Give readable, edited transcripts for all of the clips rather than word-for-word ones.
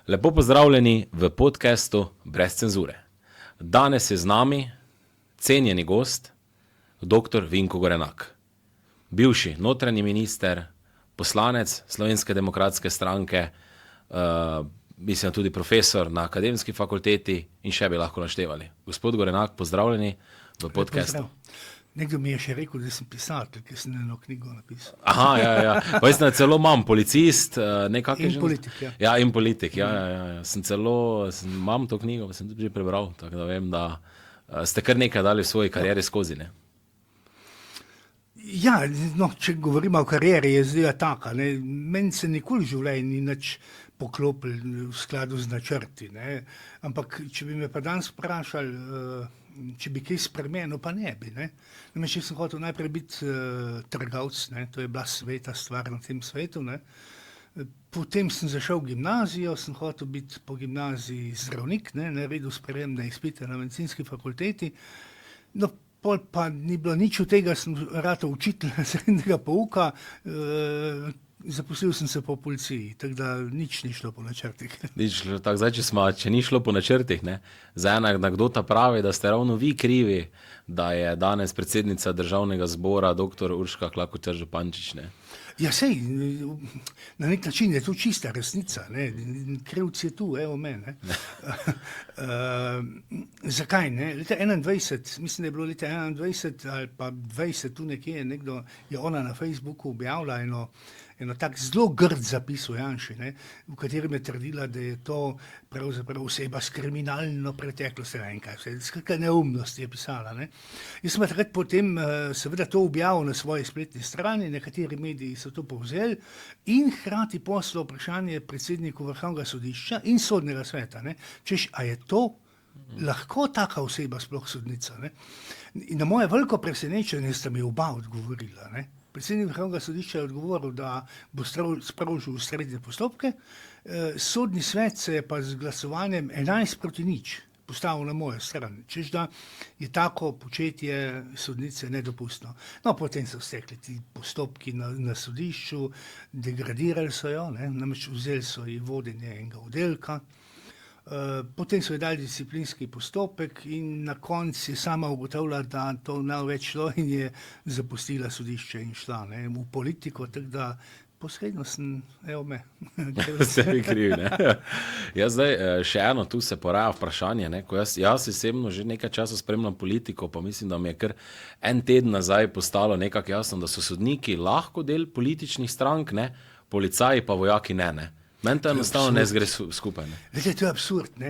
Lepo pozdravljeni v podcastu Brez cenzure. Danes je z nami cenjeni gost, dr. Vinko Gorenak. Bivši notranji minister, poslanec Slovenske demokratske stranke, mislim tudi profesor na akademski fakulteti in še bi lahko naštevali. Gospod Gorenak, pozdravljeni v podcastu. Nekdo mi je še rekel, da sem pisatelj, ker sem eno knjigo napisal. Aha, ja. Veste, celo imam policist, nekakšen. In politik, ja. Ja, in politik, ja. Imam to knjigo, sem tudi že prebral, tako da vem, da ste kar nekaj dali v svoji karieri skozi, ne? Ja, no, če govorimo o karieri, je zdaj taka, ne. Meni se nikoli v življenju ni nič poklopil v skladu z načrti, ne. Ampak, če bi me pa danes vprašali, če bi kaj spremenil, pa ne bi, ne. Namreč sem hotel najprej biti trgovec, ne, to je bila sveta stvar na tem svetu, ne. Potem sem zašel v gimnazijo, sem hotel biti po gimnaziji zdravnik, ne, naredil sprejemne izpite na medicinski fakulteti. No, pol pa ni bilo nič od tega, sem ratal učitelj srednjega pouka, zaposlil sem se po policiji, tako da nič ni šlo po načrtih. Tako zdaj, če ni šlo po načrtih, ne, za ena anekdota pravi, da ste ravno vi krivi, da je danes predsednica Državnega zbora dr. Urška Klakočar Zupančič, ne. Ja, sej, na nek način je to čista resnica, ne, krivc je tu, evo mene. Zakaj, ne? Leta 21, mislim, da je bilo leta 21 ali pa 20, tu nekje, nekdo je ona na Facebooku objavila eno tak zelo grd zapis o Janši, ne, v katerem je trdila, da je to pravzaprav oseba s kriminalno preteklostjo, ne vem kaj, skratka neumnosti je pisala, ne. Jaz sem takrat potem seveda to objavil na svoji spletni strani, nekateri mediji so to povzeli in hkrati poslal vprašanje predsedniku Vrhovnega sodišča in Sodnega sveta, ne, češ, a je to lahko taka oseba sploh sodnica, ne. In na moje veliko presenečenje sta mi oba odgovorila, ne. Predsednik Vrhovnega sodišča je odgovoril, da bo sprožil ustrezne postopke, Sodni svet se je pa z glasovanjem 11-0 postavil na mojo stran, češ da je tako početje sodnice nedopustno. No, potem so stekli ti postopki na sodišču, degradirali so jo, ne, namreč vzeli so ji vodenje enega oddelka, potem so ji dali disciplinski postopek in na koncu je sama ugotavljala, da to ne več šlo in je zapustila sodišče in šla, ne, v politiko, tako da posredno sem, evo me. Ste vi krivi, ne? Ja, zdaj, še eno, tu se poraja vprašanje, ne, ko jaz osebno že nekaj časa spremljam politiko, pa mislim, da mi je kar en teden nazaj postalo nekako jasno, da so sodniki lahko del političnih strank, ne, policaji pa vojaki ne. Meni to enostavno ne zgre skupaj, ne. Veste, to je absurd, ne.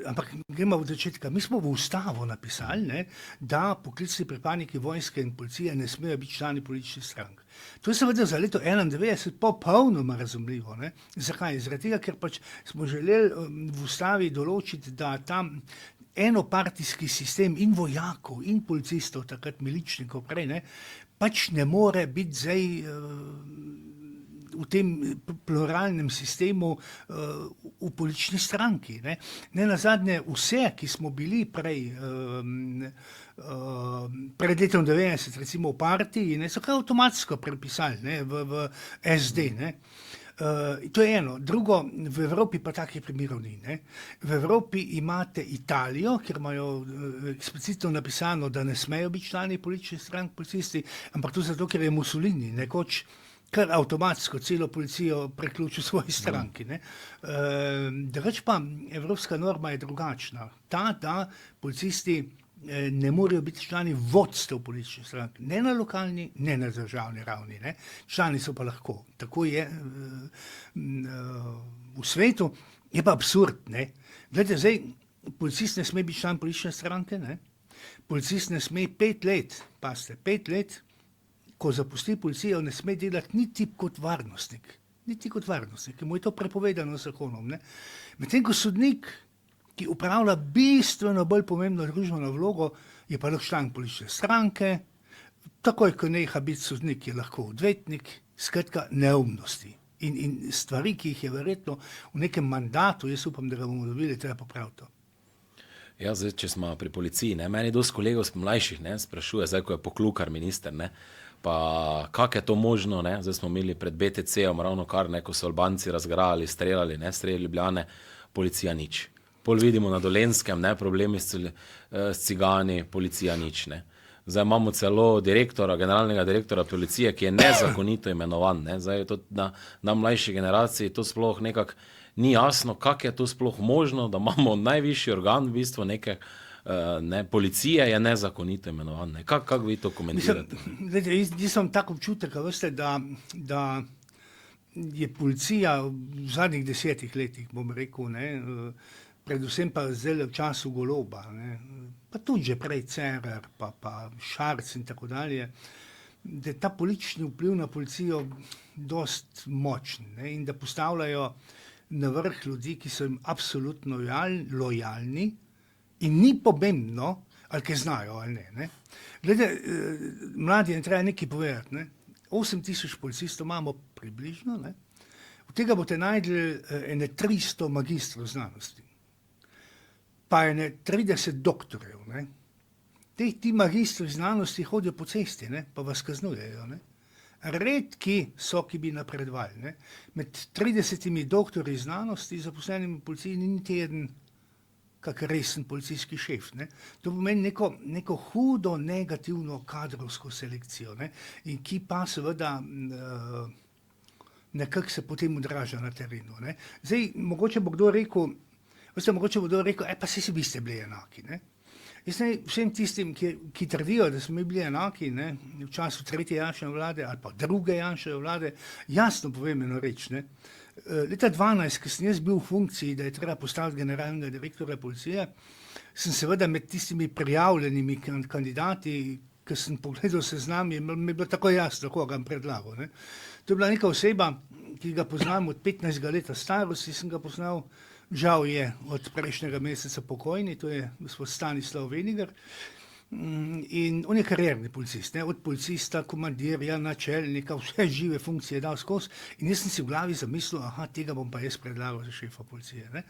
Ampak gremo od začetka. Mi smo v ustavo napisali, ne, da poklicni pripadniki vojske in policije ne smejo biti člani političnih strank. To je seveda za leto 91 popolnoma razumljivo, ne. Zakaj? Zaradi tega, ker pač smo želeli v ustavi določiti, da tam enopartijski sistem in vojakov in policistov, takrat miličnikov prej, ne, pač ne more biti zdaj v tem pluralnem sistemu v politični stranki, ne. Nenazadnje vse, ki smo bili prej pred letom 90, recimo v partiji, ne, so kaj avtomatsko prepisali, ne, v SD, ne. To je eno. Drugo, v Evropi pa takih primerov ni, ne. V Evropi imate Italijo, kjer imajo eksplicitno napisano, da ne smejo biti člani političnih strank policisti, ampak to zato, ker je Mussolini nekoč kar avtomatsko celo policijo preključil svoji stranki, ne. Drugače pa evropska norma je drugačna. Da policisti ne morejo biti člani vodstev političnih strank, ne na lokalni, ne na državni ravni, ne. Člani so pa lahko. Tako je v svetu, je pa absurd, ne. Glejte, zdaj, policist ne sme biti član politične stranke, ne. Policist ne sme 5 let, pazite, 5 let, ko zapusti policijo, ne sme delati niti kot varnostnik, ker mu je to prepovedano z zakonom, ne. Medtem ko sodnik, ki upravlja bistveno bolj pomembno družbeno vlogo, je pa lahko član politične stranke, takoj, ko neha biti sodnik, je lahko odvetnik, skratka neumnosti. In stvari, ki jih je verjetno v nekem mandatu, jaz upam, da ga bomo dobili, treba popraviti to. Ja, zdaj, če smo pri policiji, ne, meni dosti kolegov mlajših, ne, sprašuje, zdaj, ko je Poklukar minister, ne, pa kako je to možno, ne? Zdaj smo imeli pred BTC-om ravno kar, ne, ko so Albanci razgrajali, streljali, ne, streljali Ljubljane, policija nič. Pol vidimo na Dolenjskem, ne, problemi s cigani, policija nič, ne. Zdaj imamo celo direktora, generalnega direktora policije, ki je nezakonito imenovan, ne. Zdaj je to na mlajši generaciji to sploh nekako ni jasno, kako je to sploh možno, da imamo najvišji organ, v bistvu neke, ne, policije je nezakonito imenovan, ne. Kako vi to komentirate? Mislim, jaz imam tak občutek, veste, da je policija v zadnjih 10 letih, bom rekel, ne, predvsem pa zdaj v času Goloba, ne, pa tudi že prej Cerar, pa Šarec in tako dalje, da je ta politični vpliv na policijo dost močen, ne, in da postavljajo na vrh ljudi, ki so jim absolutno lojalni in ni pomembno, ali kaj znajo ali ne. Glede, mladi, ne treba nekaj povedati, ne. 8000 policistov imamo približno, ne. Od tega boste najdli ene 300 magistrov znanosti, pa ene 30 doktorjev, ne. Ti magistri znanosti hodijo po cesti, ne, pa vas kaznujejo, ne. Redki so, ki bi napredovali, ne. Med 30 doktorji znanosti zaposlenimi v policiji ni niti eden kak resen policijski šef, ne. To pomeni neko hudo negativno kadrovsko selekcijo, ne, in ki pa seveda nekako se potem odraža na terenu, ne. Zdaj, mogoče bo kdo rekel, pa saj vi ste bili enaki, ne. Jaz ne, vsem tistim, ki trdijo, da smo mi bili enaki, ne, v času 3. Janševe vlade ali pa 2. Janševe vlade, jasno povem eno reč, ne. Leta 2012, ko sem jaz bil v funkciji, da je treba postaviti generalnega direktorja policije, sem seveda med tistimi prijavljenimi kandidati, ko sem pogledal seznam, mi je bilo tako jasno, koga bom predlagal, ne. To je bila neka oseba, ki ga poznam od 15 leta starosti, sem ga poznal, žal je od prejšnjega meseca pokojni, to je gospod Stanislav Veniger, in on je karierni policist, ne, od policista, komandirja, načelnika, vse žive funkcije dal skozi, in jaz sem si v glavi zamislil, tega bom pa jaz predlagal za šefa policije, ne.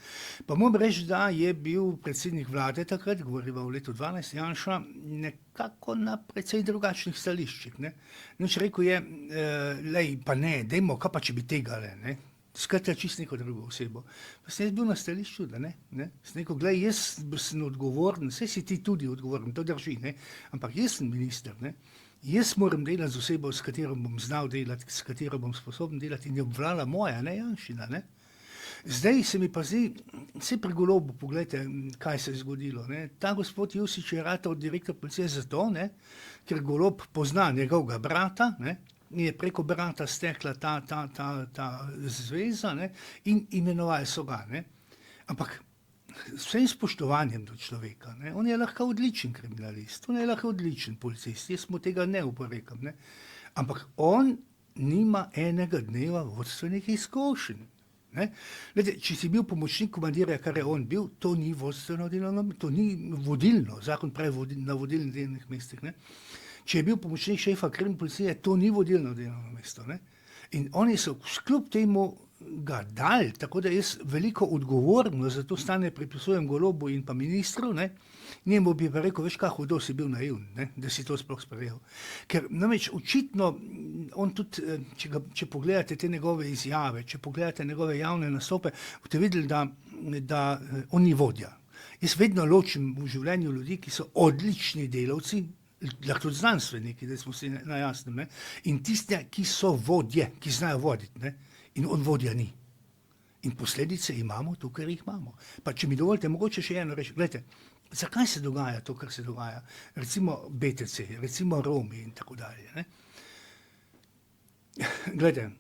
Pa moram reči, da je bil predsednik vlade takrat, govoriva v letu 12, Janša, nekako na precej drugačnih stališčih, ne. Noč rekel je, lej, pa ne, dajmo, kaj pa če bi tega, ne. Skratka, čisto neko drugo osebo. Pa sem jaz bil na stališču, da ne. Sem rekel, glej, jaz sem odgovoren, saj si ti tudi odgovoren, to drži, ne. Ampak jaz sem minister, ne. Jaz moram delati z osebo, s katero bom znal delati, s katero bom sposoben delati in je obvlala moja, ne Janšina, ne. Zdaj se mi pa zdi, vse pri Golobu, poglejte, kaj se je zgodilo, ne. Ta gospod Jusić je ratal direktor policije zato, ne, ker Golob pozna njegovega brata, ne, je preko brata stekla ta zveza, ne, in imenovali so ga, ne. Ampak s vsem spoštovanjem do človeka, ne, on je lahko odličen kriminalist, on je lahko odličen policist, jaz mu tega ne oporekam, ne. Ampak on nima enega dneva vodstvenih izkušenj, ne. Glede, če si bil pomočnik komandirja, kar je on bil, to ni vodstveno delovno, to ni vodilno, zakon pravi na vodilnih delovnih mestih, ne. Če je bil pomočnik šefa krim policije, to ni vodilno delovno mesto, ne. In oni so kljub temu ga dali, tako da jaz veliko odgovornost za to stanje pripisujem Golobu in pa ministru, ne. Njemu bi pa rekel, veš kaj, hudo si bil naivn, ne, da si to sploh sprejel. Ker namreč očitno, on tudi, če pogledate te njegove izjave, če pogledate njegove javne nastope, boste videli, da on ni vodja. Jaz vedno ločim v življenju ljudi, ki so odlični delavci, lahko tudi znanstveniki, da smo si na jasnem, ne, in tiste, ki so vodje, ki znajo voditi, ne, in on vodja ni. In posledice imamo to, kar jih imamo. Pa če mi dovolite, mogoče še eno reči, gledajte, zakaj se dogaja to, kar se dogaja? Recimo BTC, recimo Romi in tako dalje, ne. Gledajte,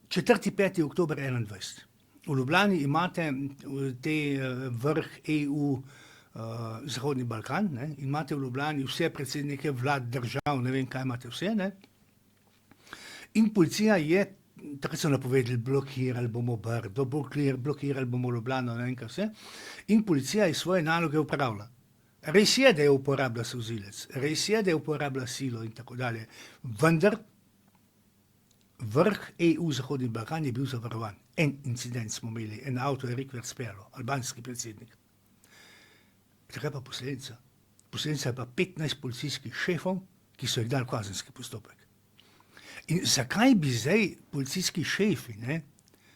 4. 5. oktober 21. V Ljubljani imate te vrh EU, Zahodni Balkan, ne, in imate v Ljubljani vse predsednike vlad, držav, ne vem kaj imate vse, ne. In policija je, takrat so napovedali, blokirali bomo Brdo, blokirali bomo Ljubljano, ne vem kaj vse, in policija je svoje naloge upravlja. Res je, da je uporabila solzivec, res je, da je uporabila silo in tako dalje, vendar vrh EU Zahodni Balkan je bil zavarovan. En incident smo imeli, en avto je Rikver Sperlo, albanski predsednik. Takaj pa posledica. Posledica je pa 15 policijskih šefov, ki so jih dali v kazenski postopek. In zakaj bi zdaj policijski šefi, ne,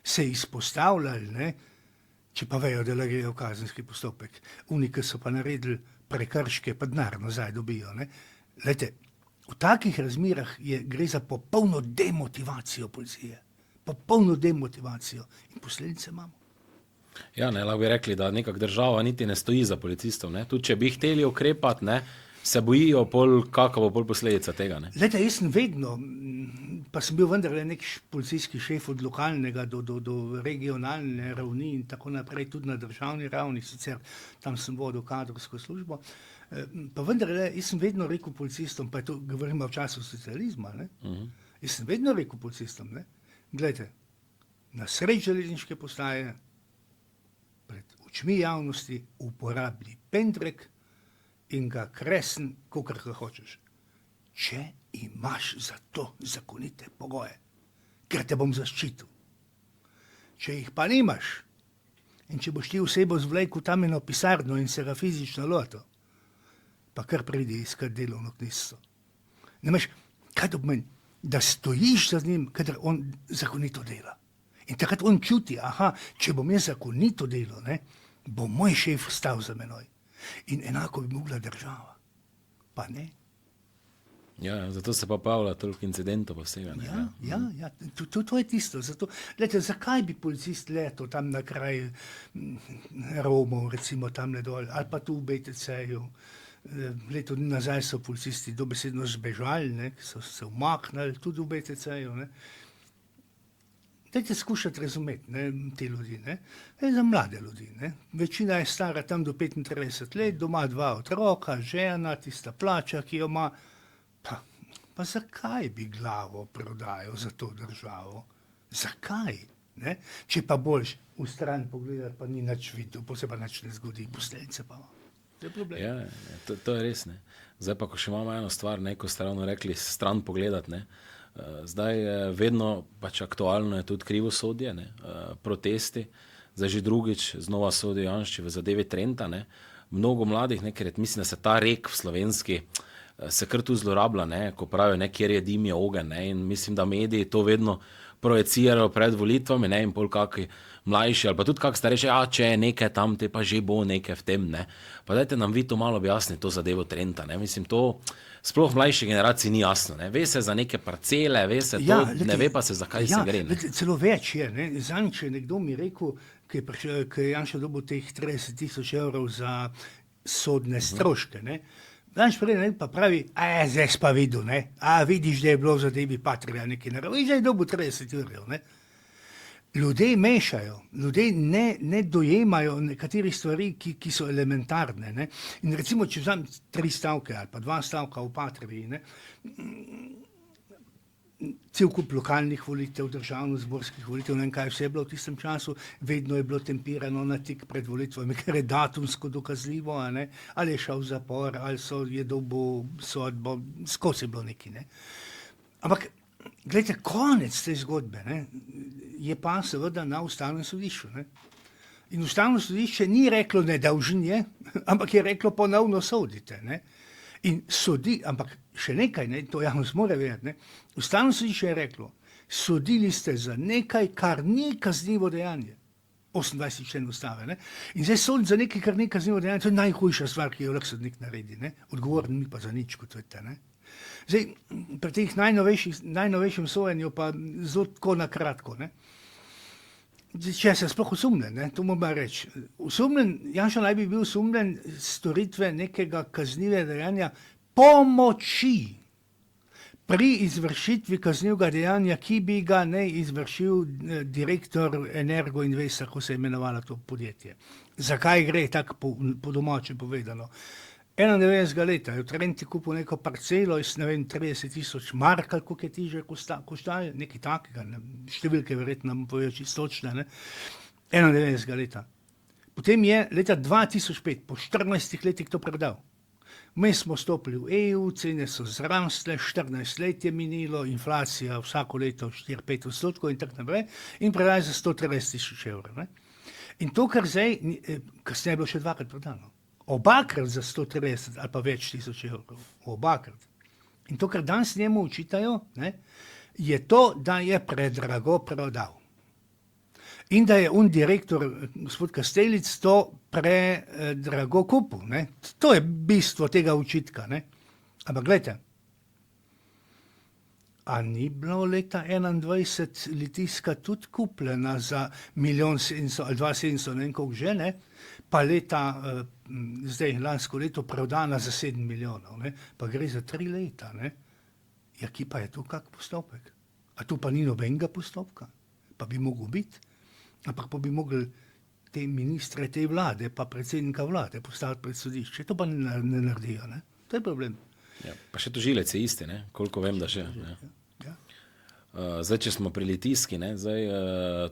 se izpostavljali, ne, če pa vejo, da grejo v kazenski postopek. Oni, ki so pa naredili prekrške, pa denar nazaj dobijo. Ne. Glejte, v takih razmerah gre za popolno demotivacijo policije. Popolno demotivacijo. In posledice imamo. Ja, ne, lahko bi rekli, da nekak država niti ne stoji za policistov. Ne. Tudi če bi hteli ukrepati, ne, se bojijo, kakva bo pol posledica tega. Ne. Glejte, jaz sem vedno, pa sem bil vendarle nek policijski šef od lokalnega do regionalne ravni in tako naprej, tudi na državni ravni, sicer tam sem vodil kadrovsko službo, pa vendarle, jaz sem vedno rekel policistom, pa je to govorimo v času socializma, ne? Jaz sem vedno rekel policistom, ne? Glejte, na sred železniške postaje pred očmi javnosti uporabi pendrek in ga kresen, kakor ga hočeš. Če imaš za to zakonite pogoje, ker te bom zaščitil. Če jih pa nimaš, in če boš ti osebo zvlekel tam eno pisarno in se ga fizično lotil, pa kar pridi iskat delovno knjižico. Ne veš, kaj to pomeni? Da stojiš za njim, kadar on zakonito dela. In takrat on čuti, aha, če bom jaz zakonito delal, ne, bo moj šef stal za menoj. In enako bi mogla država. Pa ne. Ja, zato se pa pojavlja toliko incidentov pa vsega. Ne? Ja, to je tisto. Zato, glede, zakaj bi policist letel tam na kraj Romov, recimo tam dol, ali pa tu v BTC-ju. Leto dni nazaj so policisti dobesedno zbežali, ne, so se umaknili tudi v BTC-ju. Dajte skušati razumeti, ne, te ljudi. Ne. Za mlade ljudi. Ne. Večina je stara tam do 35 let, doma 2 otroka, žena, tista plača, ki jo ima. Pa zakaj bi glavo prodajal za to državo? Zakaj? Ne? Če pa boljš v stran pogledati, pa ni nič videl, pa se pa nič ne zgodi, posledice pa. To je problem. Ja, to je res. Ne. Zdaj pa, ko še imamo eno stvar, ko ste ravno rekli, stran pogledati, ne. Zdaj vedno pač aktualno je tudi krivosodje, ne, protesti. Zdaj že drugič znova sodijo Janši v zadevi Trenta, ne. Mnogo mladih, ne, ker mislim, da se ta rek v slovenski se kar tu zlorablja, ne, ko pravijo, ne, kjer je dim, je ogenj, ne, in mislim, da mediji to vedno projecirajo pred volitvami, ne, in pol kakšni mlajši, ali pa tudi kak starejši, če je nekaj tam, te pa že bo nekaj v tem, ne. Pa dajte nam vi to malo objasniti, to zadevo Trenta, ne, mislim, to sploh mlajši generaciji ni jasno, ne, ve se za neke parcele, ve se to, ne ve pa se, zakaj se gre, ne. Celo več je, ne, zanj, če nekdo mi rekel, ki je Janša dobil teh 30,000 evrov za sodne stroške, ne, danes prej pa pravi, zdaj si pa videl, ne, vidiš, da je bilo v zadevi Patria nekaj naravno, in zdaj je dobil 30 evrov, ne. Ljudje mešajo, ljudje ne dojemajo nekaterih stvari, ki so elementarne, ne. In recimo, če vzam 3 stavke ali pa 2 stavka v Patriji, ne, cel kup lokalnih volitev, državno-zborskih volitev, ne vem, kaj vse je bilo v tistem času, vedno je bilo tempirano na tik pred volitvami, ker je datumsko dokazljivo, ne, ali je šel v zapor, ali je dobil sodbo, skozi je bilo neki, ne. Ampak, gledajte, konec te zgodbe, ne, je pa seveda na Ustavnem sodišču, ne. In Ustavno sodišče ni reklo nedolžen je, ampak je reklo ponovno sodite, ne. In sodi, ampak še nekaj, ne, to javnost mora vedeti, ne, Ustavno sodišče je reklo, sodili ste za nekaj, kar ni kaznivo dejanje. 28. člen Ustave, ne. In zdaj soditi za nekaj, kar ni kaznivo dejanje, to je najhujša stvar, ki jo lahko sodnik naredi, ne. Odgovoren ni pa za nič, kot veste, ne. Zdaj, pri teh najnovejšem sojenju pa zelo tako na kratko, ne. Če se sploh osumljen, ne, to moram reči. Janša naj bi bil osumljen storitve nekega kaznivega dejanja pomoči pri izvršitvi kaznivega dejanja, ki bi ga ne izvršil direktor Energo Investa, ko se je imenovalo to podjetje. Zakaj gre tako po domače povedano? 91. leta je v Trenti kupil neko parcelo iz, ne vem, 30,000 mark, ali koliko je ti že koštal, nekaj takega, ne, številke verjetno nam povejo čisto točne, ne, 91. leta. Potem je leta 2005, po 14 letih to prodal. Mi smo stopili v EU, cene so zrasle, 14 let je minilo, inflacija vsako leto 4-5% in tako naprej, in prodaj za 130,000 evrov, ne. In to, kar zdaj, kasneje je bilo še 2-krat prodano. Obakrat za 130 ali pa več tisoč evrov. Obakrat. In to, kar danes njemu učitajo, ne, je to, da je predrago prodal. In da je direktor, gospod Kastelic, to predrago kupil. Ne. To je bistvo tega učitka. Ne. Ampak gledajte, a ni bilo leta 2021 Litijska tudi kupljena za 1,700,000 ali 2,700,000, ne vem koliko že, ne? Pa leta, zdaj lansko leto prodana za 7 milijonov, ne? Pa gre za 3 leta. Ne? Ja, ki pa je tu kak postopek? A tu pa ni nobenega postopka? Pa bi mogel biti, ampak pa bi mogli te ministre, te vlade, pa predsednika vlade postaviti pred sodišče. To pa ne naredijo, ne? To je problem. Ja, pa še tožilec je isti, ne? Koliko vem, da še. Ja. Zdaj, če smo pri Litijski, ne? Zdaj,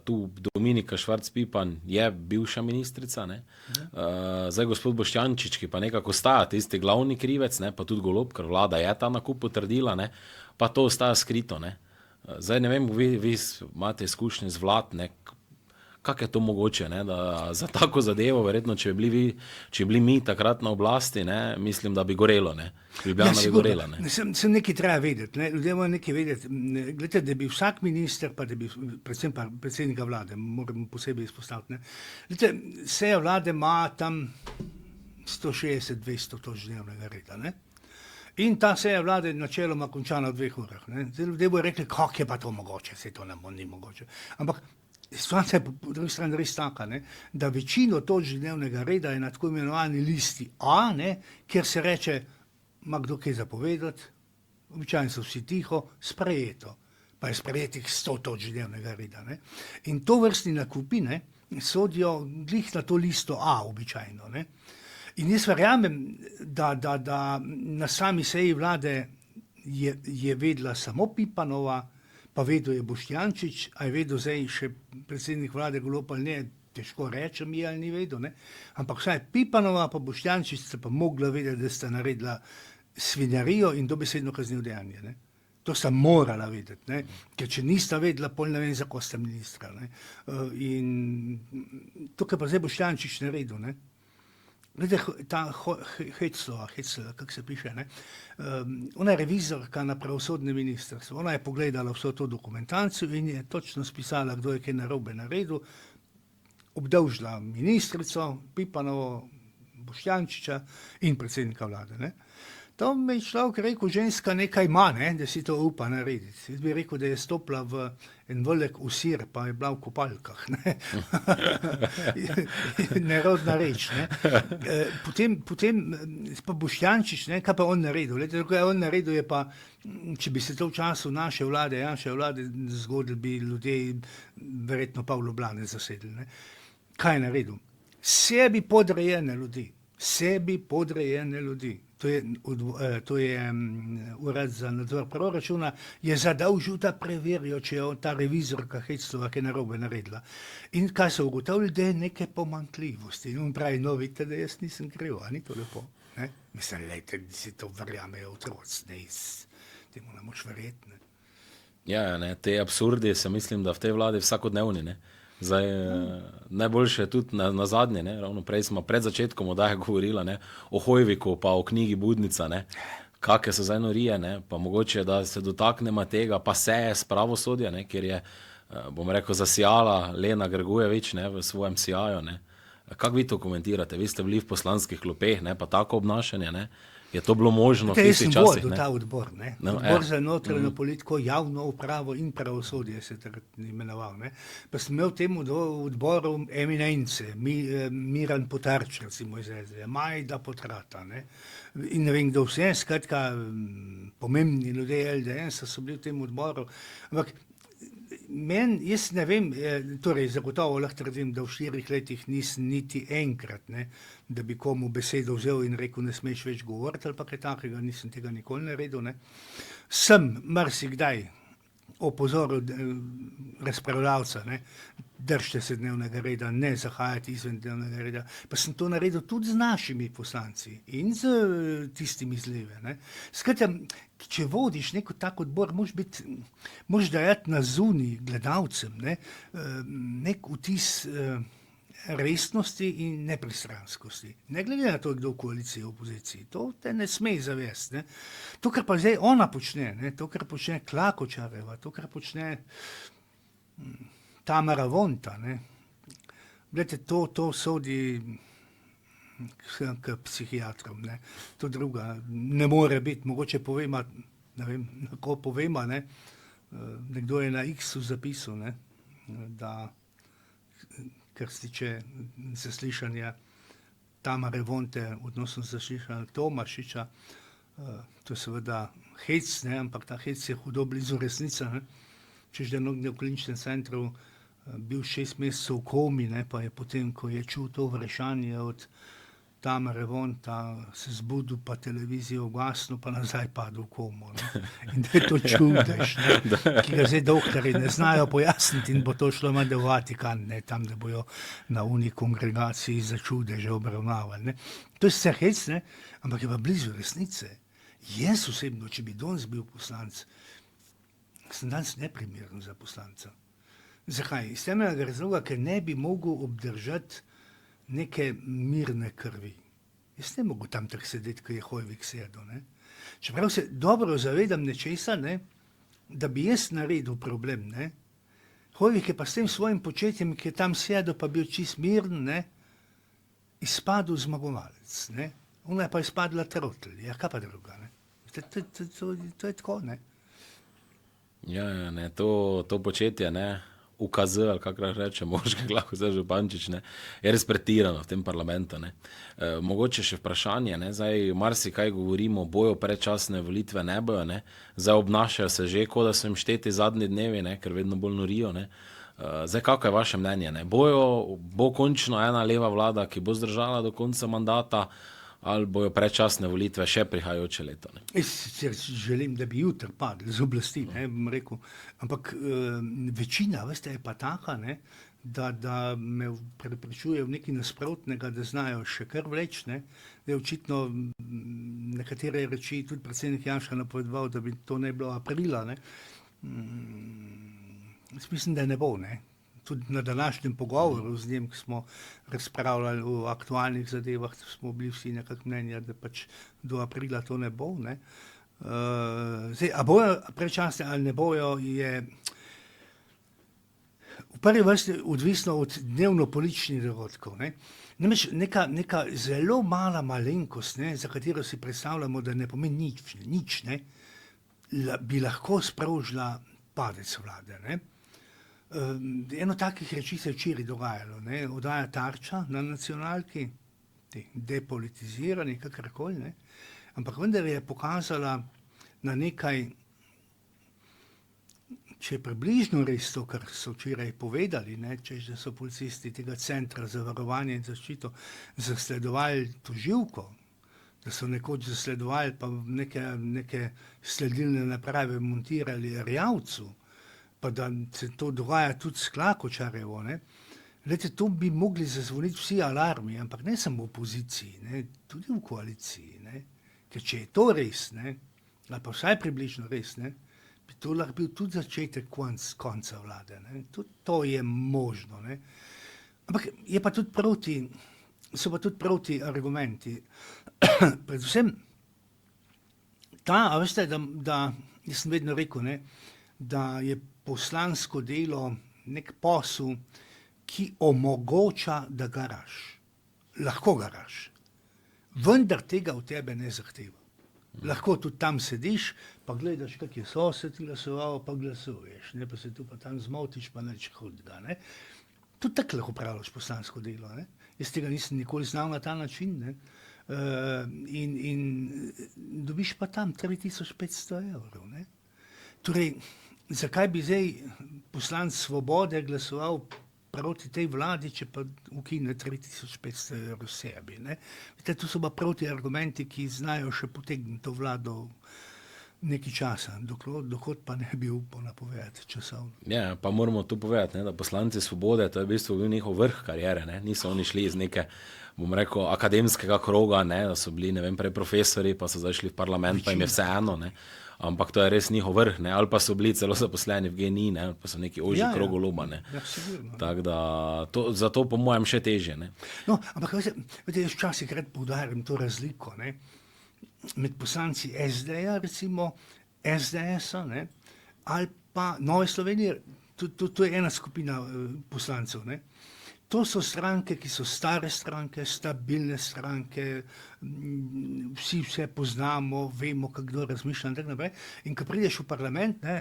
tu Dominika Švarc-Pipan je bivša ministrica, ne? Zdaj gospod Boštjančič, ki pa nekako ostaja tisti glavni krivec, ne? Pa tudi Golob, ker vlada je ta nakup potrdila, ne? Pa to ostaja skrito. Ne? Zdaj ne vem, vi imate izkušnje z vlad, ne? Kako je to mogoče, ne? Da za tako zadevo, verjetno, če bi bili mi takrat na oblasti, ne? Mislim, da bi gorelo, ne? Ljubljana bi gorela. Ne? Sem nekaj treba vedeti, ne? Ljudje morajo nekaj vedeti. Glede, da bi vsak minister, pa da bi predvsem pa predsednika vlade, moramo posebej izpostaviti, ne? Glede, seja vlade ima tam 160-200 točk dnevnega reda, ne? In ta seja vlade je načeloma končana v 2 urah. Ne? Zdaj ljudje bojo rekli, kako je pa to mogoče, se to ni mogoče. Ampak situacija je po drugi strani res taka, ne, da večino točk dnevnega reda je na tako imenovani listi A, ne, kjer se reče, ima kdo kaj zapovedati, običajno so vsi tiho, sprejeto, pa je sprejetih 100 točk dnevnega reda. Ne. In to vrstni nakupi, ne, sodijo glih na to listo A običajno. Ne. In jaz verjamem, da na sami seji vlade je vedela samo Pipanova, pa vedel je Boštjančič, a je vedel zdaj še predsednik vlade Golob ali ne, težko rečem je ali ni vedel, ne? Ampak vsaj Pipanova pa Boštjančič sta pa mogla vedeti, da sta naredila svinjarijo in dobesedno kaznivo dejanje. Ne? To sta morala vedeti, ne? Ker če nista vedela, pol ne vem, za ko sta ministra. Ne? In tukaj pa zdaj Boštjančič naredil, ne? Gledajte, ta Heclova, kako se piše, ne? Ona je revizorka na pravosodnem ministrstvu. Ona je pogledala vso to dokumentacijo in je točno spisala, kdo je kaj narobe naredil, obdolžila ministrico, Pipanovo, Boštjančiča in predsednika vlade. Ne? To mi je človek rekel, ženska nekaj ima, ne? Da si to upa narediti. Jaz bi rekel, da je stopila v en velik usir, pa je bila v kopalkah. Ne? Nerodna reč. Ne? Potem pa Boštjančič, ne? Kaj pa on naredil? Lete, kaj on naredil je pa, če bi se to v času naše vlade zgodili, bi ljudje verjetno pa v Ljubljane zasedli. Ne? Kaj je naredil? Sebi podrejene ljudi. To je urad za nadzor proračuna, je zadolžil, da preverijo, če je ta revizorka Heclova kaj narobe naredila. In kaj so ugotovili, da je neke pomanjkljivosti. In on pravi, no, vidite, da jaz nisem kriv, a ni to lepo? Ne? Mislim, lejte, da si to verjamejo otroci, ne, temu ne moč verjeti. Ne? Ja, ne, te absurdi se mislim, da v tej vladi vsakodnevni, ne. Zdaj, najboljše je tudi na zadnje, ne, ravno prej smo pred začetkom oddaje govorila, ne, o Hojviku pa o knjigi Budnica, ne, kakve so zdaj norije, ne, pa mogoče, da se dotaknemo tega, pa seje s pravosodja, ne, kjer je, bom rekel, zasijala Lena Grgurevič, ne, v svojem sijaju, ne. Kako vi to komentirate? Vi ste bili v poslanskih klopeh, ne, pa tako obnašanje, ne. Je to bilo možno v tistih časih? Jaz sem vodil ta odbor, ne? Odbor za notranjo politiko, javno upravo in pravosodje se takrat imenoval, ne? Pa sem imel temu odboru eminence, Miran Potarč, recimo iz SD, Majda Potrata, ne? In ne vem, kdo vse, skratka, pomembni ljudje LDS so bili v tem odboru, ampak jaz ne vem, torej zagotovo lahko trdim, da v 4 letih nisem niti enkrat, ne, da bi komu besedo vzel in rekel, ne smeš več govoriti ali pa kaj takega, nisem tega nikoli naredil, ne. Sem marsikdaj opozoril razpravljavca, ne, držite se dnevnega reda, ne zahajati izven dnevnega reda, pa sem to naredil tudi z našimi poslanci in z tistimi z leve, ne. Skratka, če vodiš neko tak odbor, moraš dajati na zunaj gledalcem, ne, nek vtis resnosti in nepristranskosti. Ne glede na to, kdo v koaliciji, v opoziciji. To te ne sme zavesti. Ne. To, kar pa zdaj ona počne, ne, to, kar počne Klakočarjeva, to, kar počne Tamara Vonta, ne. Glede, to sodi k psihiatrom, ne. To druga ne more biti. Mogoče povema, ne vem, ko povema, ne, nekdo je na X-u zapisal, ne, da kar se tiče zaslišanja Tamare Vonte, odnosno zaslišanja Tomašiča, to je seveda hec, ne, ampak ta hec je hudo blizu resnica, ne. Češ, da je v kliničnem centru bil 6 mesecev v komi, ne, pa je potem, ko je čul to vprašanje od Tamare Vonta, se zbudil, pa televizijo ugasnil, pa nazaj padel v komo. Ne. In da je to čudež, ne, ki ga zdaj doktorji ne znajo pojasniti in bo to šlo med v Vatikan, ne, tam, da bojo na uni kongregaciji za čudeže obravnavali. Ne. To je vse hec, ne, ampak je pa blizu resnice. Jaz osebno, če bi danes bil poslanec, sem danes neprimeren za poslanca. Zakaj? Iz temeljnega razloga, ker ne bi mogel obdržati neke mirne krvi. Jaz ne mogu tam tako sedeti, ko je Hoivik sedel, ne. Čeprav se dobro zavedam nečesa, ne, da bi jaz naredil problem, ne. Hoivik je pa s tem svojim početjem, ki je tam sedel, pa bil čist miren, ne, izpadel zmagovalec, ne. Ona je pa izpadla trotl, ja, kaj pa druga, ne. To je tako, ne. Ja, ne, to početje, ne, UKZ, ali kako reče, možga lahko zdaj Župančič, ne, je res pretirano v tem parlamentu, ne. Mogoče še vprašanje, ne, zdaj marsikaj govorimo, bojo predčasne volitve, ne bojo, ne, zdaj obnašajo se že, kot da so jim šteti zadnji dnevi, ne, ker vedno bolj norijo, ne. Zdaj, kako je vaše mnenje, ne, bo končno ena leva vlada, ki bo zdržala do konca mandata, ali bojo predčasne volitve še prihajajoče leto, ne? Jaz želim, da bi jutri padli z oblasti, ne, bom rekel, ampak večina, veste, je pa taka, ne, da me prepričuje v nekaj nasprotnega, da znajo še kar vleči, ne, da je očitno nekatere reči, tudi predsednik Janša napovedoval, da bi to ne bilo aprila, ne. Jaz mislim, da ne bo, ne. Tudi na današnjem pogovoru z njim, ki smo razpravljali o aktualnih zadevah, smo bili vsi nekako mnenja, da pač do aprila to ne bo, ne. Zdaj, a bojo predčasne ali ne bojo, je v prvi vrsti odvisno od dnevno-političnih dogodkov, ne. Namreč neka zelo mala malenkost, ne, za katero si predstavljamo, da ne pomeni nič, ne, bi lahko sprožila padec vlade, ne. Eno takih reči se je včeraj dogajalo, ne, oddaja Tarča na nacionalki, depolitizirani, kakorkoli, ne, ampak vendar je pokazala na nekaj, če je približno res to, kar so včeraj povedali, ne, češ, da so policisti tega centra za varovanje in zaščito zasledovali tožilko, da so nekoč zasledovali pa neke sledilne naprave montirali rjavcu, pa da se to dogaja tudi s Klakočarjevo, ne. Glejte, to bi mogli zazvoniti vsi alarmi, ampak ne samo v opoziciji, ne, tudi v koaliciji, ne. Ker če je to res, ne, ali pa vsaj približno res, ne, bi to lahko bil tudi začetek konca vlade, ne. Tudi to je možno, ne. Ampak je pa tudi so pa tudi proti argumenti. Predvsem a veste, da jaz sem vedno rekel, ne, da je poslansko delo nek posel, ki omogoča, da garaš. Lahko garaš. Vendar tega od tebe ne zahteva. Lahko tudi tam sediš, pa gledaš, kak je sosed glasoval, pa glasuješ, ne, pa se tu pa tam zmotiš, pa nič hudega, ne. Tudi tako lahko praviš poslansko delo, ne. Jaz tega nisem nikoli znal na ta način, ne. In dobiš pa tam 3500 €, ne. Torej, zakaj bi zdaj poslanec Svobode glasoval proti tej vladi, če pa ukine 3500 € sebi, ne? Vidite, to so pa proti argumenti, ki znajo še potegniti to vlado nekaj časa, dokot pa ne bi upal napovedati časovno. Ja, pa moramo tu povedati, ne, da poslanci Svobode, to je v bistvu bil njihov vrh kariere, ne, niso oni šli iz neke, bom rekel, akademskega kroga, ne, da so bili, ne vem, prej profesori, pa so zdaj šli v parlament, pa jim je vseeno, ne. ampak to je res njihov vrh, ne, ali pa so bili celo zaposleni v GEN-I, ne, ali pa so neki ožji krog Goloba, ne. Ja, sigurno. Tako da, zato po mojem še težje, ne. No, ampak veste, jaz včasih rad poudarjam to razliko, ne, med poslanci SD-ja, recimo SDS-a, ne, ali pa Nove Slovenije, to je ena skupina poslancev, ne. To so stranke, ki so stare stranke, stabilne stranke, vsi vse poznamo, vemo, kako kdo razmišlja in tako naprej. In ko prideš v parlament, ne,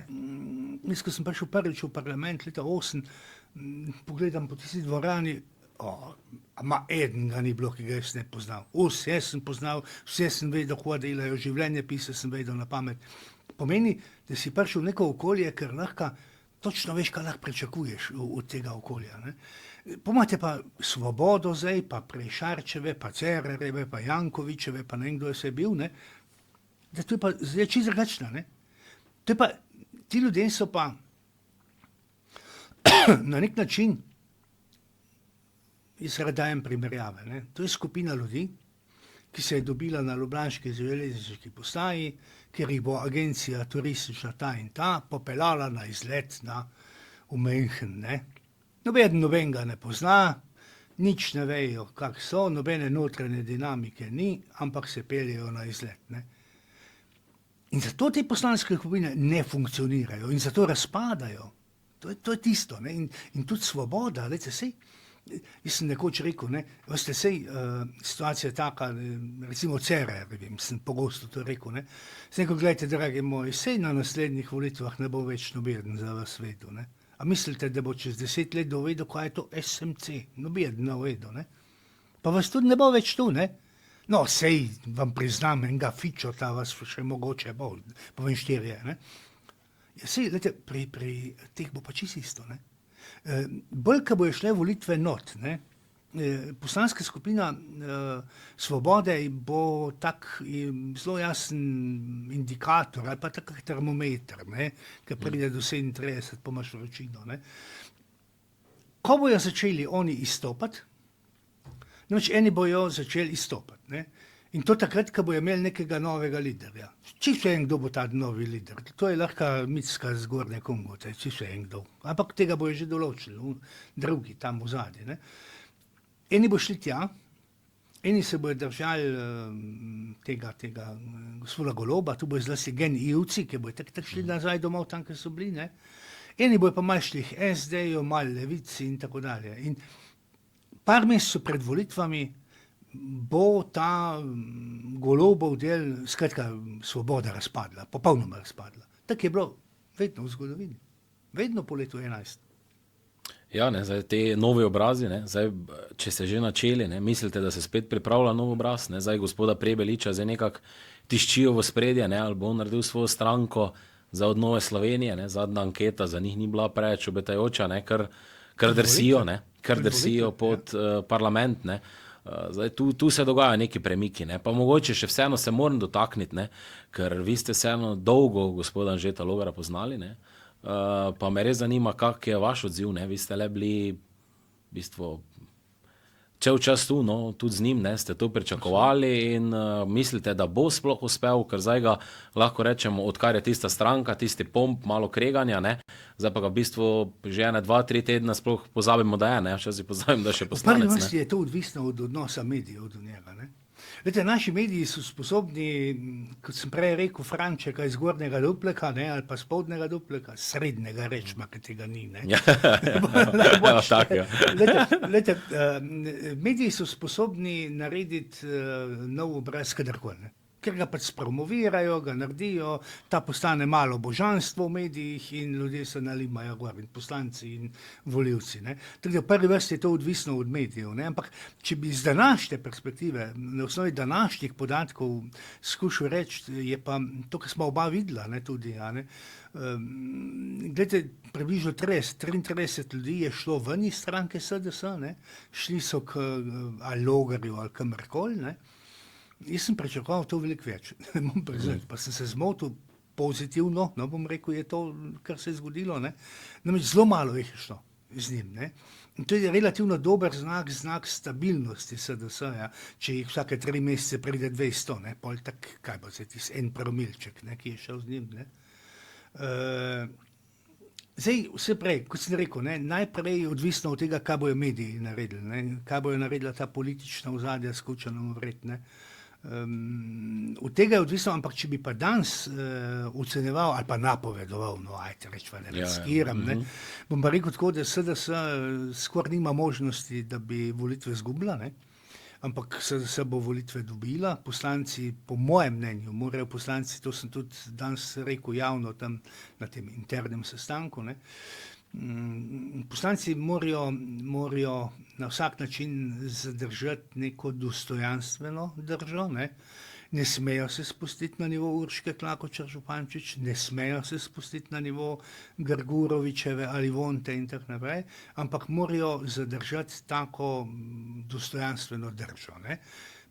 jaz, ko sem prišel prvič v parlament leta 8, pogledam po tisti dvorani, ma eden ga ni bilo, ki ga jaz ne poznal. Vse sem poznal, vse sem vedel, kako delajo, življenjepise sem vedel na pamet. Pomeni, da si prišel v neko okolje, ker lahko točno veš, kaj lahko pričakuješ od tega okolja, ne. Pomate pa Svobodo zdaj, pa prej Šarčeve, pa Cerarjeve, pa Jankovićeve, pa ne vem, kdo je vse bil, ne, da to je pa zdaj čisto drugačno, ne. To je pa, ti ljudje so pa na nek način, jaz rad dajem primerjave, ne, to je skupina ljudi, ki se je dobila na ljubljanski železniški postaji, kjer jih bo agencija turistična ta in ta popeljala na izlet v München, ne. Nobenega ne pozna, nič ne vejo, kak so, nobene notranje dinamike ni, ampak se peljejo na izlet, ne. In zato te poslanske skupine ne funkcionirajo in zato razpadajo. To je tisto, ne. In tudi Svoboda, glejte, sej, jaz sem nekoč rekel, ne, veste, sej, situacija je taka, recimo Cerar, sem pogosto to rekel, ne. Sem rekel, gledajte, dragi moji, sej na naslednjih volitvah ne bo več nobeden za vas vedel, ne. A mislite, da bo čez 10 let dovedel, kaj je to SMC? Nobeden ne vedel, ne. Pa vas tudi ne bo več tu, ne. No, sej vam priznam, enega Fičota vas še mogoče bo, pa vem 4, ne. Ja, sej, gledajte, pri teh bo pa čisto isto, ne. Bolj, ko bojo šle volitve not, ne, poslanska skupina Svobode bo tak zelo jasen indikator ali pa tak termometer, ne, ki pride do 37, pa imaš vročino, ne. Ko bojo začeli oni izstopati, namreč eni bojo začeli izstopati, ne, in to takrat, ko bojo imeli nekega novega liderja. Čisto en, kdo bo ta novi lider. To je lahko Micka z Gornje Kongote, čisto en kdo. Ampak tega bojo že določili, drugi tam v zadnji, ne. Eni bo šli tja, eni se bojo držali tega gospoda Goloba, tu bojo zlasti GEN-ijevci, ki bojo tako šli nazaj domov tam, kjer so bili, ne. Eni bojo pa malo šli SD-ju, malo Levici in tako dalje. In par mesecev pred volitvami bo ta Golobov del, skratka, Svoboda razpadla, popolnoma razpadla. Tako je bilo vedno v zgodovini. Vedno po letu 11. Ja, ne, zdaj te novi obrazi, ne, zdaj, če se že načeli, ne, mislite, da se spet pripravlja nov obraz, ne, zdaj gospoda Prebeliča zdaj nekako tiščijo v spredje, ne, ali bo on naredil svojo stranko za od Nove Slovenije, ne, zadnja anketa za njih ni bila preveč obetajoča, ne, kar drsijo pod parlament, ne. Zdaj, tu se dogaja neki premiki, ne, pa mogoče še vseeno se moram dotakniti, ne, ker vi ste vseeno dolgo gospoda Anžeta Logarja poznali, ne, pa me res zanima, kak je vaš odziv, ne, vi ste le bili v bistvu cel čas tu, no, tudi z njim, ne, ste to pričakovali in mislite, da bo sploh uspel, ker zdaj ga lahko rečemo, odkar je tista stranka, tisti pomp, malo kreganja, ne, zdaj pa ga v bistvu že 2-3 tedna sploh pozabimo, da je, ne, včasih pozabim, da še poslanec, ne. V prvi vrsti je to odvisno od odnosa medijev do njega, ne. Vete, naši mediji so sposobni, kot sem prej rekel, Frančeka iz Gornjega Dupleka, ne, ali pa Spodnjega Dupleka, srednjega rečma, ki tega ni, ne. Lete, mediji so sposobni narediti nov obraz kadarkoli, ne. Ker ga pač spromovirajo, ga naredijo, ta postane malo božanstvo v medijih in ljudje se nalimajo gor, in poslanci in volivci, ne. Tako da v prvi vrsti je to odvisno od medijev, ne, ampak če bi z današnje perspektive, na osnovi današnjih podatkov skušal reči, je pa to, kar smo oba videla, ne, tudi, a ne, glejte, približno 33 ljudi je šlo ven iz stranke SDS, ne, šli so k ali Logarju ali kamorkoli, ne. Jaz sem pričakoval to veliko več, bom priznati, pa sem se zmotil pozitivno, no, bom rekel, je to, kar se je zgodilo, ne. Namreč zelo malo jih je šlo z njim, ne. In to je relativno dober znak stabilnosti SDS-ja, če jih vsake 3 mesece pride 200, ne, pol tak, kaj bo se tisti en promilček, ne, ki je šel z njim, ne. Zdaj, vse prej, kot sem rekel, ne, najprej je odvisno od tega, kaj bojo mediji naredili, ne, kaj bojo naredila ta politična ozadja, skučeno vred, ne. Od tega je odvisno, ampak če bi pa danes oceneval ali pa napovedoval, no, ajte, rečva, ne riskiram, ne, bom pa rekel tako, da SDS skoraj nima možnosti, da bi volitve izgubila, ne, ampak se bo volitve dobila. Poslanci, po mojem mnenju, morajo poslanci, to sem tudi danes rekel javno tam na tem internem sestanku, ne, poslanci morajo na vsak način zadržati neko dostojanstveno držo, ne smejo se spustiti na nivo Urške Klakočar Župančič, ne smejo se spustiti na nivo Grgurovičeve ali Vonte in tako naprej, ampak morajo zadržati tako dostojanstveno držo, ne.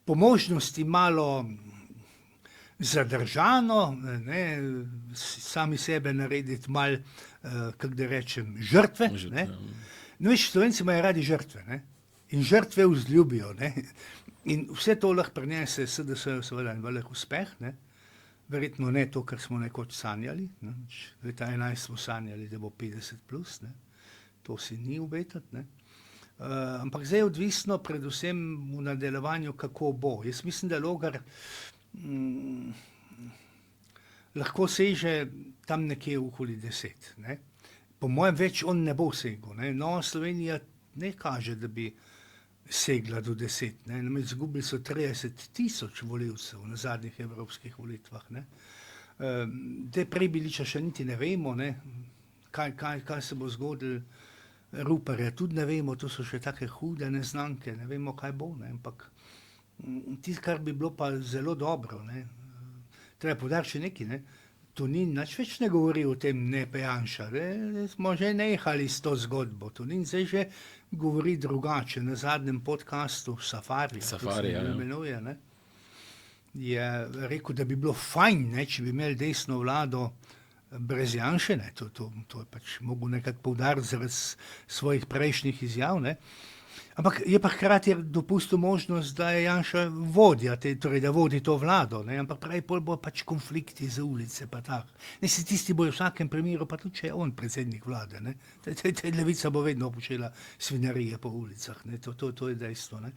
Po možnosti malo zadržano, ne, sami sebe narediti malo, kako da rečem, žrtve, ne. No, veš, Slovenci imajo radi žrtve, ne, in žrtve vzljubijo, ne, in vse to lahko prinese SDS seveda en velik uspeh, ne, verjetno ne to, kar smo nekoč sanjali, ne, leta 11 smo sanjali, da bo 50 plus, ne, to si ni obetati, ne. Ampak zdaj je odvisno predvsem v nadaljevanju, kako bo. Jaz mislim, da Logar lahko seže tam nekje okoli 10, ne. Po mojem več on ne bo segel, ne. Nova Slovenija ne kaže, da bi segla do 10, ne. Namreč izgubili so 30,000 volivcev na zadnjih evropskih volitvah, ne. Te Prebiliča še niti ne vemo, ne, kaj se bo zgodilo. Ruparja tudi ne vemo, to so še take hude neznanke, ne vemo, kaj bo, ne, ampak tisto, kar bi bilo pa zelo dobro, ne, treba poudariti še nekaj, ne, Tonin nič več ne govori o tem, ne pa Janša, ne, smo že nehali s to zgodbo, Tonin zdaj že govori drugače, na zadnjem podcastu Safari, imenuje, ne, je rekel, da bi bilo fajn, ne, če bi imeli desno vlado brez Janše, ne, to je pač mogel nekako poudariti zaradi svojih prejšnjih izjav, ne, ampak je pa hkrati dopustil možnost, da je Janša vodja, torej da vodi to vlado, ne, ampak pravi pol bo pač konflikti za ulice, pa tako. Ne, se tisti bojo v vsakem primeru, pa tudi če je on predsednik vlade, ne, levica bo vedno počela svinjarije po ulicah, ne, to je dejstvo, ne.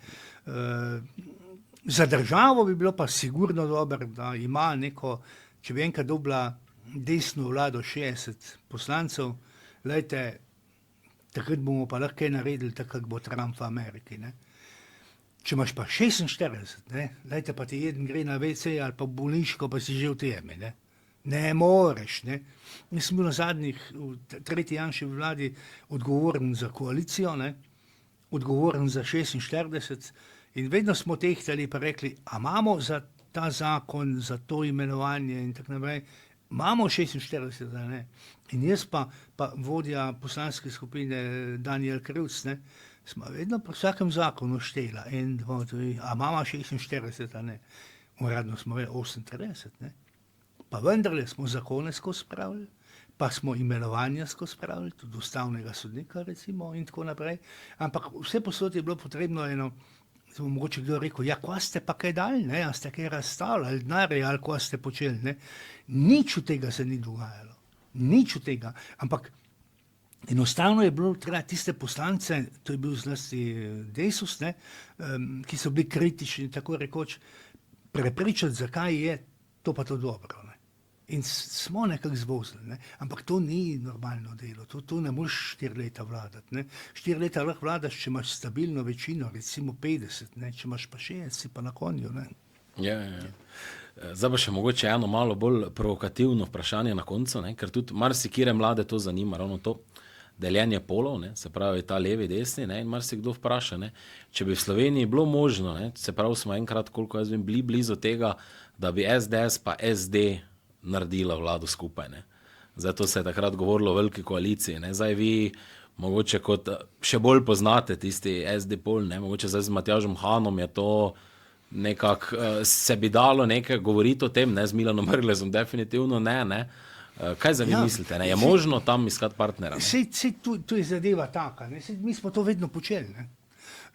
Za državo bi bilo pa sigurno dobro, da ima neko, če bi enkrat dobila desno vlado 60 poslancev, glejte, takrat bomo pa lahko kaj naredili, tako kot bo Trump v Ameriki, ne. Če imaš pa 46, ne, glejte, pa ti jeden gre na WC ali pa bolniško, pa si že v temi, ne. Ne moreš, ne. Jaz sem bil na zadnjih, v tretji Janševi vladi odgovoren za koalicijo, ne, odgovoren za 46 in vedno smo tehtali pa rekli, a imamo za ta zakon, za to imenovanje in tako naprej, imamo 46, da ne. In jaz pa vodja poslanske skupine Danijel Krivc, ne, smo vedno pri vsakem zakonu štela, 1, 2, 3, a imamo 46, da ne. Uradno smo imeli 38, ne. Pa vendarle smo zakone skozi spravili, pa smo imenovanja skozi spravili, tudi ustavnega sodnika recimo in tako naprej, ampak vse posod je bilo potrebno eno, sem mogoče kdo rekel, ja, kva ste pa kaj dali, ne, a ste kaj razstavili, ali denarje, ali kva ste počeli, ne. Nič od tega se ni dogajalo, nič od tega, ampak enostavno je bilo treba tiste poslance, to je bil zlasti Desus, ne, ki so bili kritični, tako rekoč, prepričati, zakaj je to pa to dobro, ne. In smo nekako zvozili, ne, ampak to ni normalno delo, to ne moreš 4 leta vladati, ne. 4 leta lahko vladaš, če imaš stabilno večino, recimo 50, ne, če imaš pa 60, si pa na konju, ne. Ja. Zdaj pa še mogoče eno malo bolj provokativno vprašanje na koncu, ne, ker tudi marsikire mlade to zanima, ravno to deljenje polov, ne, se pravi ta levi, desni, ne, in marsikdo vpraša, ne, če bi v Sloveniji bilo možno, ne, se pravi smo enkrat, koliko jaz vem, bili blizu tega, da bi SDS pa SD naredila vlado skupaj, ne. Zdaj to se je takrat govorilo o veliki koaliciji, ne, zdaj vi mogoče kot še bolj poznate tisti SD pol, ne, mogoče zdaj z Matjažem Hanom je to nekako, se bi dalo nekaj govoriti o tem, ne, z Milanom Brglezom definitivno ne, Kaj za vi mislite? Ne? Je možno tam iskati partnera? Tu je zadeva taka. Ne? Mi smo to vedno počeli. Ne?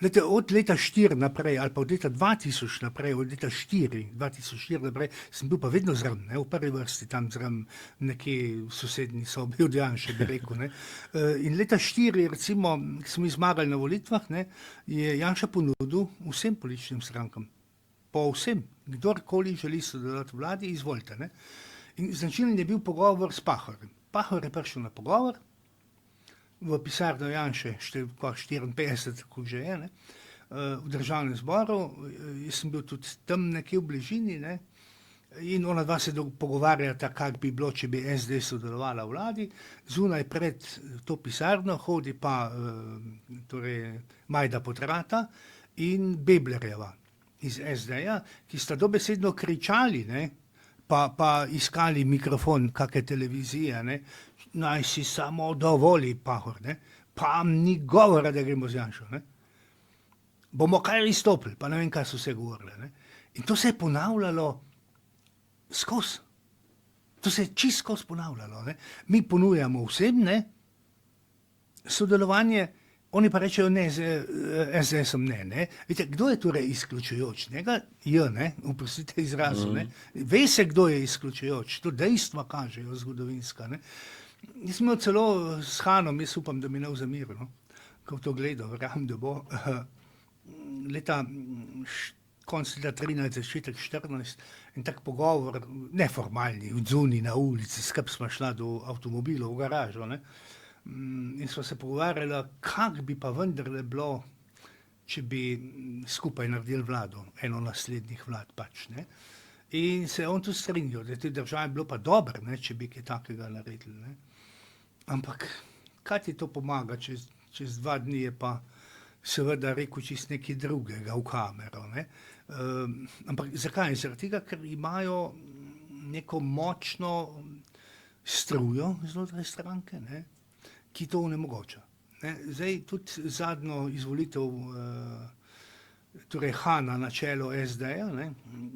Lete, od leta 4 naprej, ali pa od leta 2000 naprej, od leta 2004 naprej, sem bil pa vedno zraven, v prvi vrsti tam zraven, nekje v sosednji sobi, od Janše bi rekel. Ne. In leta 4, recimo, ki smo izmagali na volitvah, ne, je Janša ponudil vsem političnim strankam, po vsem, kdorkoli želi sodelovati v vladi, izvolite. Ne. In značilen je bil pogovor s Pahorjem. Pahor je prišel na pogovor, v pisarno Janše, 54, kako že je, ne, v državnem zboru, jaz sem bil tudi tam nekje v bližini, ne, in ona dva se pogovarjata, kak bi bilo, če bi SD sodelovala v vladi, zunaj pred to pisarno hodi pa torej Majda Potrata in Beblerjeva iz SD-ja, ki sta dobesedno kričali, ne, pa iskali mikrofon kakšne televizije, ne, naj si samo dovoli Pahor, ne, pa ni govora, da gremo z Janšo, ne. Bomo kaj izstopili, pa ne vem, kaj so vse govorili, ne. In to se je ponavljalo skozi. To se je čisto skozi ponavljalo, ne. Mi ponujamo vsem, ne, sodelovanje, oni pa rečejo ne, z SDS-om ne. Vidite, kdo je torej izključujoč? Njega je, ne, oprostite izrazu, ne. Ve se, kdo je izključujoč, to dejstva kažejo zgodovinska, ne. Jaz sem imel celo s Hanom, jaz upam, da mi ne vzamir, no, ko to gledal, verjamem, da bo leta konc leta 13, začetek 14, in tak pogovor, neformalni, odzuni na ulici, skupaj smo šla do avtomobilov v garažo, ne. In smo se pogovarjali, kak bi pa vendarle bilo, če bi skupaj naredili vlado, eno naslednjih vlad pač, ne. In se je on tu strinjal, da te države bilo pa dobro, ne, če bi kaj takega naredili, ne. Ampak, kaj ti to pomaga, čez 2 dni je pa seveda rekel čist nekaj drugega v kamero, ne. Ampak zakaj? Zaradi tega, ker imajo neko močno strujo znotraj stranke, ne, ki to onemogoča. Zdaj tudi zadnjo izvolitev torej Hana na čelo SD-ja, ne,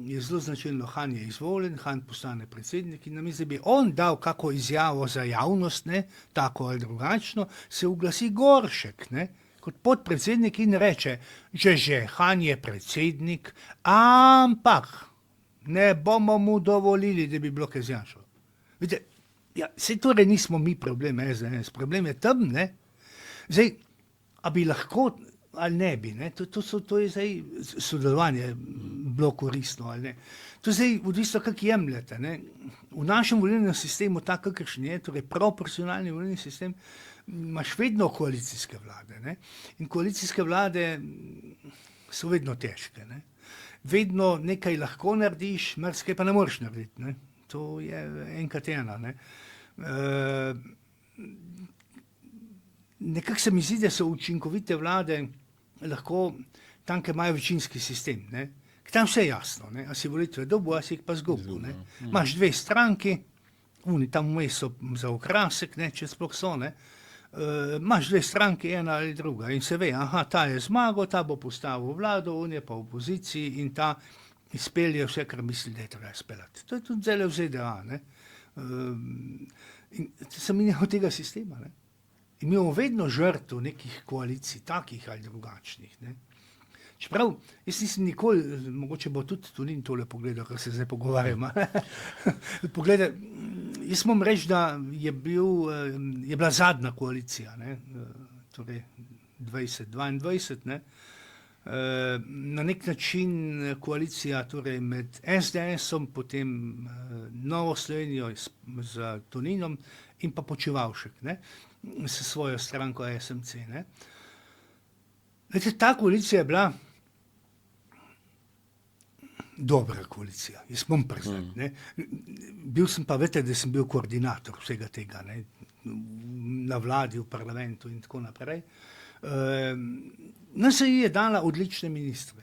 je zelo značilno, Han je izvoljen, Han postane predsednik in namesto bi on dal kako izjavo za javnost, ne, tako ali drugačno, se uglasi Goršek, ne, kot podpredsednik in reče, že, Han je predsednik, ampak ne bomo mu dovolili, da bi bilo kaj z Janšo. Vidite, ja, saj torej nismo mi problem SDS, problem je tam, ne. Zdaj, a bi lahko ali ne bi, ne, to je zdaj sodelovanje bilo koristno ali ne. To je zdaj odvisno, kako jemljete, ne. V našem volilnem sistemu, tak kakršen je, torej proporcionalni volilni sistem, imaš vedno koalicijske vlade, ne. In koalicijske vlade so vedno težke, ne. Vedno nekaj lahko narediš, marsikaj pa ne moreš narediti, ne. To je enkrat ena, ne. Nekako se mi zdi, da so učinkovite vlade lahko tam, kjer imajo večinski sistem, ne. Tam vse je jasno, ne. A si volitve dobil, a si jih pa zgubil, ne. Imaš 2 stranki, oni tam vmes so za okrasek, ne, če sploh so, ne. Imaš 2 stranki, ena ali druga in se ve, aha, ta je zmagal, ta bo postavil vlado, on je pa v opoziciji in ta izpelje vse, kar misli, da je treba izpeljati. To je tudi zdajle v ZDA, ne. In se mi od tega sistema, ne. In mi imamo vedno žrtev nekih koalicij, takih ali drugačnih, ne. Čeprav, jaz nisem nikoli, mogoče bo tudi Tonin tole pogledal, kar se zdaj pogovarjamo. Pogledaj, jaz moram reči, da je bila zadnja koalicija, ne, torej 2022, ne, na nek način koalicija torej med SDS-om, potem Novo Slovenijo z Toninom in pa Počivalšek, ne, s svojo stranko SMC, ne. Glejte, ta koalicija je bila dobra koalicija, jaz moram priznati, ne. Bil sem pa, veste, da sem bil koordinator vsega tega, ne, na vladi, v parlamentu in tako naprej. NSi je dala odlične ministre.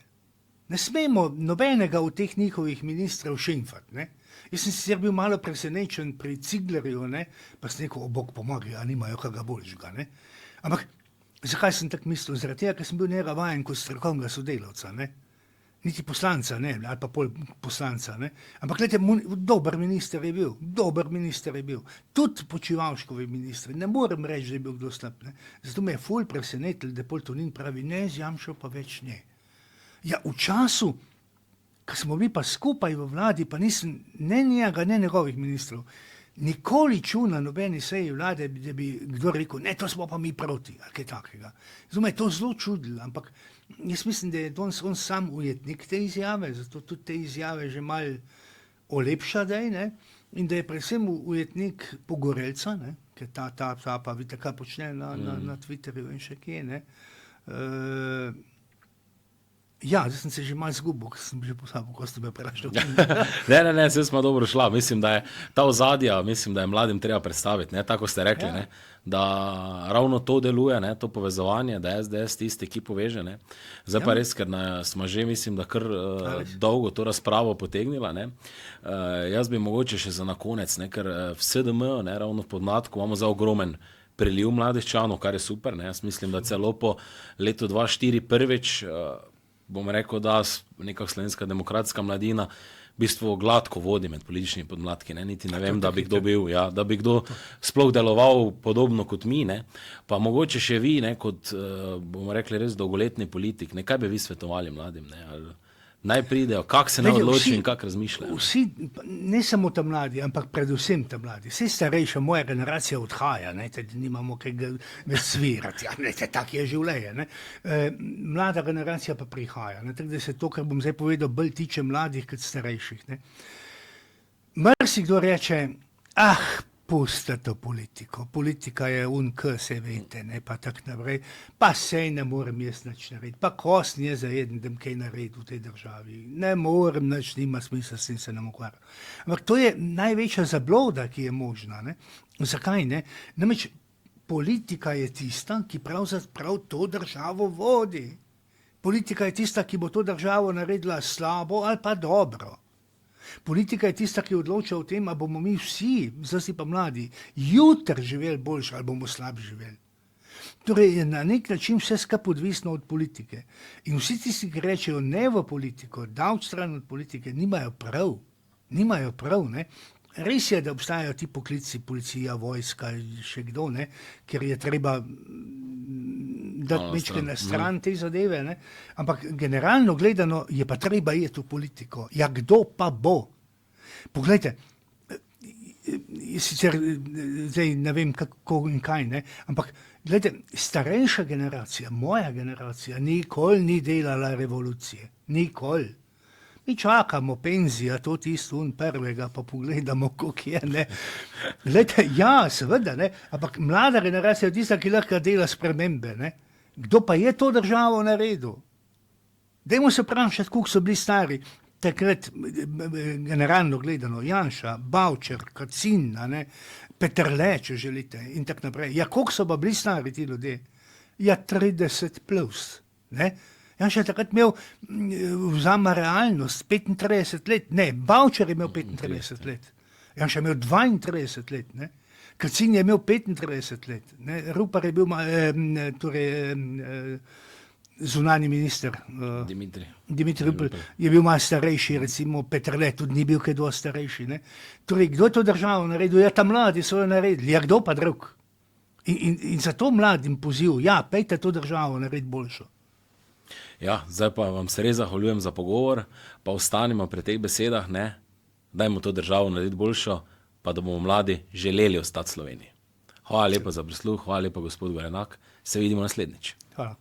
Ne smemo nobenega od teh njihovih ministrov šimfati, ne. Jaz sem sicer bil malo presenečen pri Ciglerju, ne, pa sem rekel, o bog pomagaj, a nimajo kakega boljšega, ne. Ampak zakaj sem tako mislil? Zaradi tega, ker sem bil njega vajen kot strokovnega sodelavca, ne. niti poslanca, ne, ali pa pol poslanca, ne. Ampak gledajte, dober minister je bil. Tudi Počivalškovi ministri, ne morem reči, da je bil kdo slab, ne. Zato me je ful presenetil, da pol Tonin pravi, ne, z Janšo pa več ne. Ja, v času, ko smo bili pa skupaj v vladi, pa nisem ne njega, ne njegovih ministrov, nikoli čul na nobeni seji vlade, da bi kdo rekel, ne, to smo pa mi proti, ali kaj takega. Zato me je to zelo čudilo, ampak jaz mislim, da je on sam ujetnik te izjave, zato tudi te izjave že malo olepša dej, ne, in da je predvsem ujetnik Pogorelca, ne, ker ta pa vidite, kaj počne na Twitterju in še kje, ne. Ja, zdaj sem se že malo zgubil, ker sem že posabil, ko ste me vprašali. Ne, vse smo dobro šla. Mislim, da je ta ozadja, mislim, da je mladim treba predstaviti, ne, tako ste rekli, ne, da ravno to deluje, ne, to povezovanje, da je SDS tisti, ki poveže, ne. Zdaj pa res, ker smo že, mislim, da kar dolgo to razpravo potegnila, ne. Jaz bi mogoče še za na konec, ne, ker v SDM, ne, ravno v podmladku imamo za ogromen priliv mladeččanov, kar je super, ne. Jaz mislim, da celo po letu 2004 prvič, bom rekel, da neka slovenska demokratska mladina v bistvu gladko vodi med političnimi podmladki, ne, niti ne vem, da bi kdo bil, ja, da bi kdo sploh deloval podobno kot mi, ne, pa mogoče še vi, ne, kot, bomo rekli, res dolgoletni politik, ne, kaj bi vi svetovali mladim, ne, ali naj pridejo, kak se ne odloči in kak razmišljajo. Vsi, ne samo ta mladi, ampak predvsem ta mladi. Vse starejša moja generacija odhaja, ne, tudi nimamo kaj več svirati, ja, ne, tak je življenje, ne. Mlada generacija pa prihaja, ne, tako da se to, kar bom zdaj povedal, bolj tiče mladih kot starejših, ne. Marsikdo reče, pusti to politiko, politika je se veste, ne, pa tak naprej, pa sej ne morem jaz nič narediti, pa kost nije zajeden, da kaj narediti v tej državi, ne morem nič, nima smisla, s tem se ne ukvarjam. Ampak to je največja zabloda, ki je možna, ne. Zakaj, ne? Namreč politika je tista, ki pravzaprav to državo vodi. Politika je tista, ki bo to državo naredila slabo ali pa dobro. Politika je tista, ki odloča o tem, a bomo mi vsi, zdaj pa mladi, jutri živeli boljše ali bomo slab živeli. Torej je na nek način vse skupaj odvisno od politike. In vsi tisti, ki rečejo ne v politiko, daleč stran od politike, nimajo prav, ne. Res je, da obstajajo ti poklici, policija, vojska, še kdo, ne, ker je treba dati mečke na stran te zadeve, ne? Ampak generalno gledano je pa treba iti v politiko. Ja, kdo pa bo? Poglejte, sicer zdaj ne vem kako in kaj, ne? Ampak gledajte, starejša generacija, moja generacija, nikoli ni delala revolucije. Nikoli. Mi čakamo penzija, to tisto prvega, pa pogledamo, koliko je, ne. Glejte, ja, seveda, ne, ampak mlada generacija je tista, ki lahko dela spremembe, ne. Kdo pa je to državo naredil? Dajmo se vprašati, koliko so bili stari, takrat generalno gledano, Janša, Bavčer, Kacin, ne, Peterle, če želite, in tako naprej. Ja, koliko so pa bili stari ti ljudje? Ja, 30 plus, ne. Janša je takrat imel, vzama realnost, 35 let, ne, Bavčer je imel 35 let, Janša je imel 32 let, ne, Kacin je imel 35 let, ne, Rupar je bil, zunanji minister, Dimitrij Rupel je bil malo starejši, recimo Peterle tudi ni bil kaj dosti starejši, ne. Torej, kdo je to državo naredil? Ja, ta mladi so jo naredili, ja, kdo pa drug? In zato mladim poziv, ja, pejte to državo narediti boljšo. Ja, zdaj pa vam se res zahvaljujem za pogovor, pa ostanimo pri teh besedah, ne, dajmo to državo narediti boljšo, pa da bomo mladi želeli ostati v Sloveniji. Hvala lepa za prisluh, hvala lepa gospod Gorenak, se vidimo naslednjič. Hvala.